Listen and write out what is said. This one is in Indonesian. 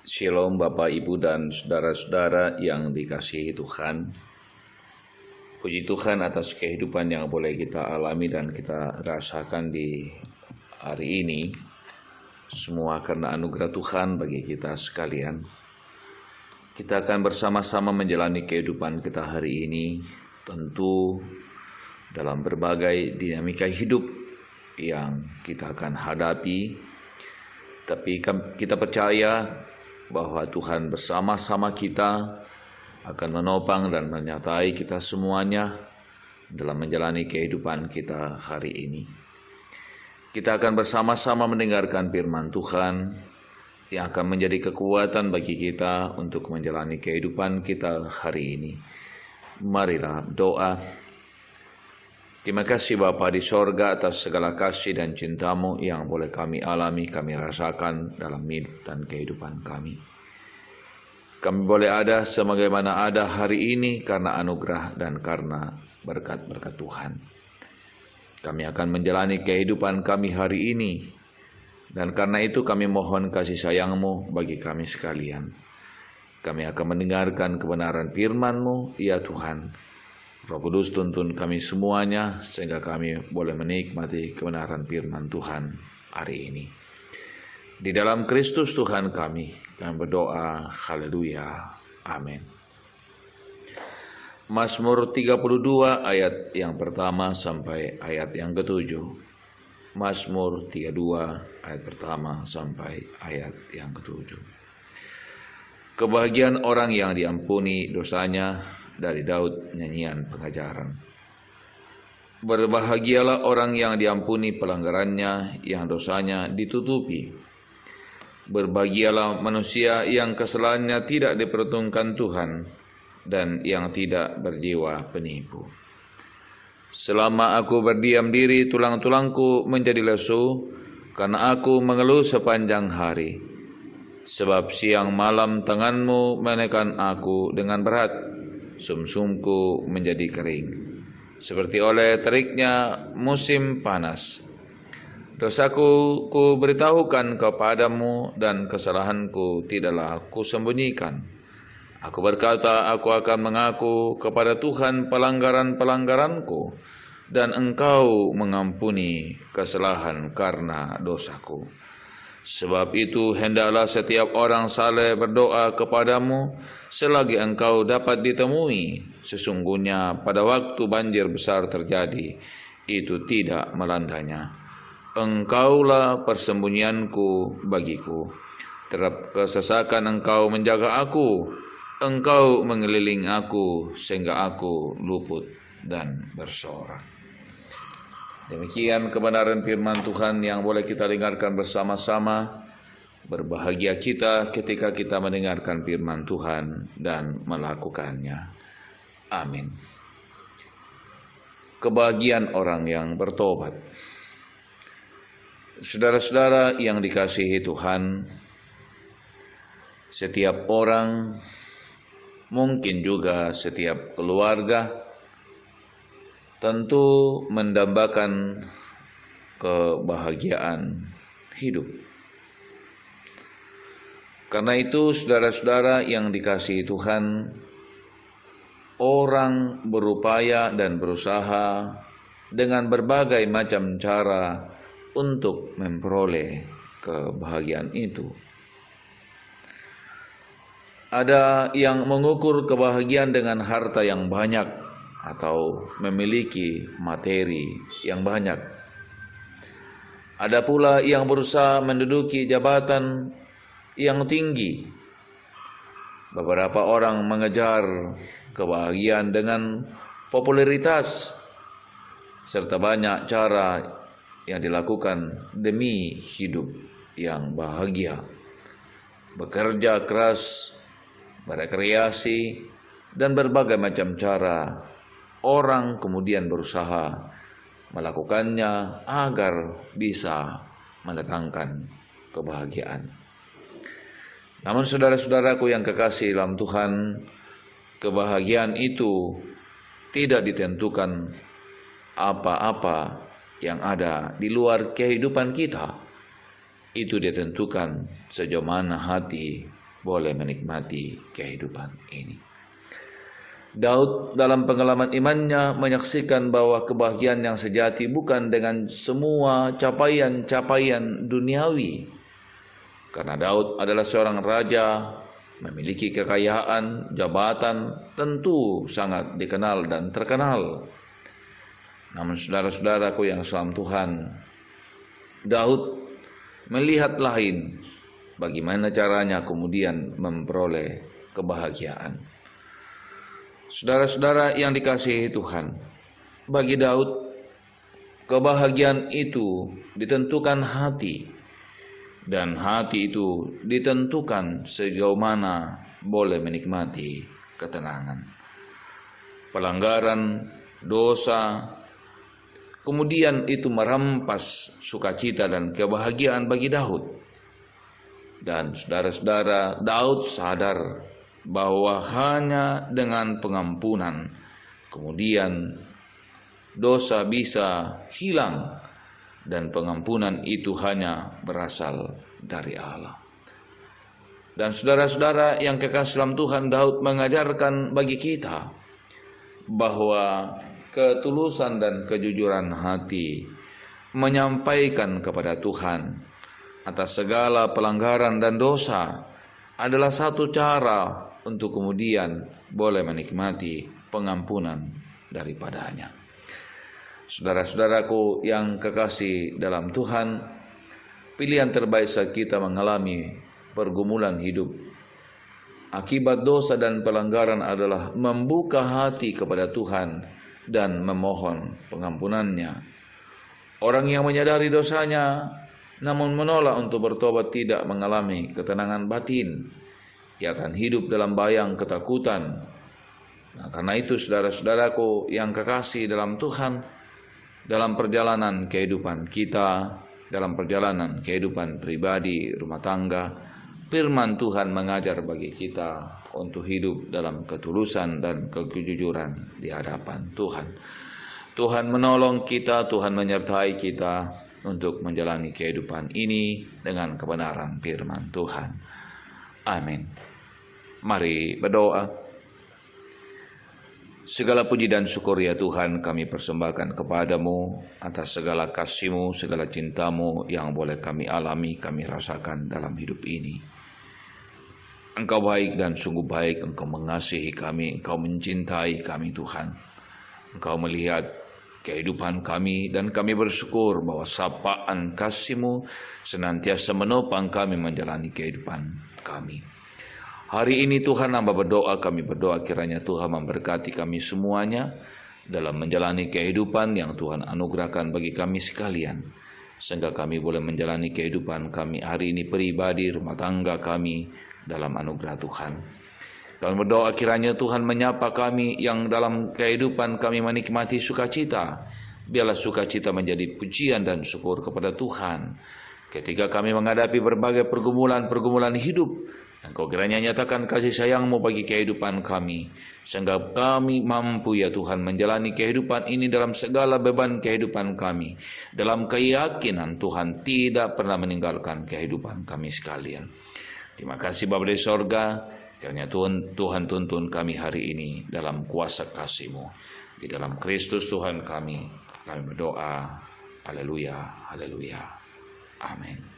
Shalom Bapak Ibu dan saudara-saudara yang dikasihi Tuhan. Puji Tuhan atas kehidupan yang boleh kita alami dan kita rasakan di hari ini. Semua karena anugerah Tuhan bagi kita sekalian. Kita akan bersama-sama menjalani kehidupan kita hari ini, tentu dalam berbagai dinamika hidup yang kita akan hadapi. Tapi kita percaya bahwa Tuhan bersama-sama kita akan menopang dan menyertai kita semuanya dalam menjalani kehidupan kita hari ini. Kita akan bersama-sama mendengarkan firman Tuhan yang akan menjadi kekuatan bagi kita untuk menjalani kehidupan kita hari ini. Marilah doa. Terima kasih Bapa di sorga atas segala kasih dan cinta-Mu yang boleh kami alami, kami rasakan dalam hidup dan kehidupan kami. Kami boleh ada sebagaimana ada hari ini karena anugerah dan karena berkat-berkat Tuhan. Kami akan menjalani kehidupan kami hari ini, dan karena itu kami mohon kasih sayang-Mu bagi kami sekalian. Kami akan mendengarkan kebenaran firman-Mu, ya Tuhan. Roh Kudus tuntun kami semuanya sehingga kami boleh menikmati kebenaran firman Tuhan hari ini. Di dalam Kristus Tuhan kami berdoa, haleluya, amin. Mazmur 32 ayat yang pertama sampai ayat yang ke-7. Mazmur 32 ayat pertama sampai ayat yang ke-7. Kebahagiaan orang yang diampuni dosanya, dari Daud, nyanyian pengajaran. Berbahagialah orang yang diampuni pelanggarannya, yang dosanya ditutupi. Berbahagialah manusia yang kesalahannya tidak diperhitungkan Tuhan, dan yang tidak berjiwa penipu. Selama aku berdiam diri, tulang-tulangku menjadi lesu, karena aku mengeluh sepanjang hari. Sebab siang malam tanganmu menekan aku dengan berat, sumsumku menjadi kering, seperti oleh teriknya musim panas. Dosaku ku beritahukan kepadamu, dan kesalahanku tidaklah ku sembunyikan. Aku berkata, aku akan mengaku kepada Tuhan pelanggaran-pelanggaranku, dan Engkau mengampuni kesalahan karena dosaku. Sebab itu hendaklah setiap orang saleh berdoa kepadamu selagi engkau dapat ditemui. Sesungguhnya pada waktu banjir besar terjadi, itu tidak melandanya. Engkaulah persembunyianku bagiku. Terhadap kesesakan engkau menjaga aku. Engkau mengelilingi aku sehingga aku luput dan bersorak. Demikian kebenaran firman Tuhan yang boleh kita dengarkan bersama-sama. Berbahagia kita ketika kita mendengarkan firman Tuhan dan melakukannya. Amin. Kebahagiaan orang yang bertobat. Saudara-saudara yang dikasihi Tuhan, setiap orang, mungkin juga setiap keluarga, tentu mendambakan kebahagiaan hidup. Karena itu saudara-saudara yang dikasihi Tuhan, orang berupaya dan berusaha dengan berbagai macam cara untuk memperoleh kebahagiaan itu. Ada yang mengukur kebahagiaan dengan harta yang banyak atau memiliki materi yang banyak. Ada pula yang berusaha menduduki jabatan yang tinggi. Beberapa orang mengejar kebahagiaan dengan popularitas, serta banyak cara yang dilakukan demi hidup yang bahagia. Bekerja keras, berekreasi, dan berbagai macam cara orang kemudian berusaha melakukannya agar bisa mendatangkan kebahagiaan. Namun saudara-saudaraku yang kekasih dalam Tuhan, kebahagiaan itu tidak ditentukan apa-apa yang ada di luar kehidupan kita. Itu ditentukan sejauh mana hati boleh menikmati kehidupan ini. Daud dalam pengalaman imannya menyaksikan bahwa kebahagiaan yang sejati bukan dengan semua capaian-capaian duniawi. Karena Daud adalah seorang raja, memiliki kekayaan, jabatan, tentu sangat dikenal dan terkenal. Namun saudara-saudaraku yang salam Tuhan, Daud melihat lain bagaimana caranya kemudian memperoleh kebahagiaan. Saudara-saudara yang dikasihi Tuhan, bagi Daud kebahagiaan itu ditentukan hati, dan hati itu ditentukan sejauh mana boleh menikmati ketenangan. Pelanggaran, dosa, kemudian itu merampas sukacita dan kebahagiaan bagi Daud. Dan saudara-saudara, Daud sadar bahwa hanya dengan pengampunan kemudian dosa bisa hilang, dan pengampunan itu hanya berasal dari Allah. Dan saudara-saudara yang kekasih dalam Tuhan, Daud mengajarkan bagi kita bahwa ketulusan dan kejujuran hati menyampaikan kepada Tuhan atas segala pelanggaran dan dosa adalah satu cara untuk kemudian boleh menikmati pengampunan daripadanya. Saudara-saudaraku yang kekasih dalam Tuhan, pilihan terbaik saat kita mengalami pergumulan hidup akibat dosa dan pelanggaran adalah membuka hati kepada Tuhan dan memohon pengampunannya. Orang yang menyadari dosanya namun menolak untuk bertobat tidak mengalami ketenangan batin. Ia akan hidup dalam bayang ketakutan. Nah, karena itu saudara-saudaraku yang kekasih dalam Tuhan, dalam perjalanan kehidupan kita, dalam perjalanan kehidupan pribadi, rumah tangga, firman Tuhan mengajar bagi kita untuk hidup dalam ketulusan dan kejujuran di hadapan Tuhan. Tuhan menolong kita, Tuhan menyertai kita untuk menjalani kehidupan ini dengan kebenaran firman Tuhan. Amin. Mari berdoa. Segala puji dan syukur ya Tuhan kami persembahkan kepadamu atas segala kasih-Mu, segala cinta-Mu yang boleh kami alami, kami rasakan dalam hidup ini. Engkau baik dan sungguh baik, Engkau mengasihi kami, Engkau mencintai kami Tuhan. Engkau melihat kehidupan kami dan kami bersyukur bahwa sapaan kasih-Mu senantiasa menopang kami menjalani kehidupan kami. Hari ini Tuhan hamba berdoa, kami berdoa kiranya Tuhan memberkati kami semuanya dalam menjalani kehidupan yang Tuhan anugerahkan bagi kami sekalian. Sehingga kami boleh menjalani kehidupan kami hari ini pribadi, rumah tangga kami dalam anugerah Tuhan. Kami berdoa kiranya Tuhan menyapa kami yang dalam kehidupan kami menikmati sukacita. Biarlah sukacita menjadi pujian dan syukur kepada Tuhan. Ketika kami menghadapi berbagai pergumulan hidup, Engkau kiranya nyatakan kasih sayang-Mu bagi kehidupan kami, sehingga kami mampu ya Tuhan menjalani kehidupan ini dalam segala beban kehidupan kami, dalam keyakinan Tuhan tidak pernah meninggalkan kehidupan kami sekalian. Terima kasih Bapa di sorga, kiranya Tuhan tuntun kami hari ini dalam kuasa kasih-Mu. Di dalam Kristus Tuhan kami berdoa. Haleluya, haleluya. Amin.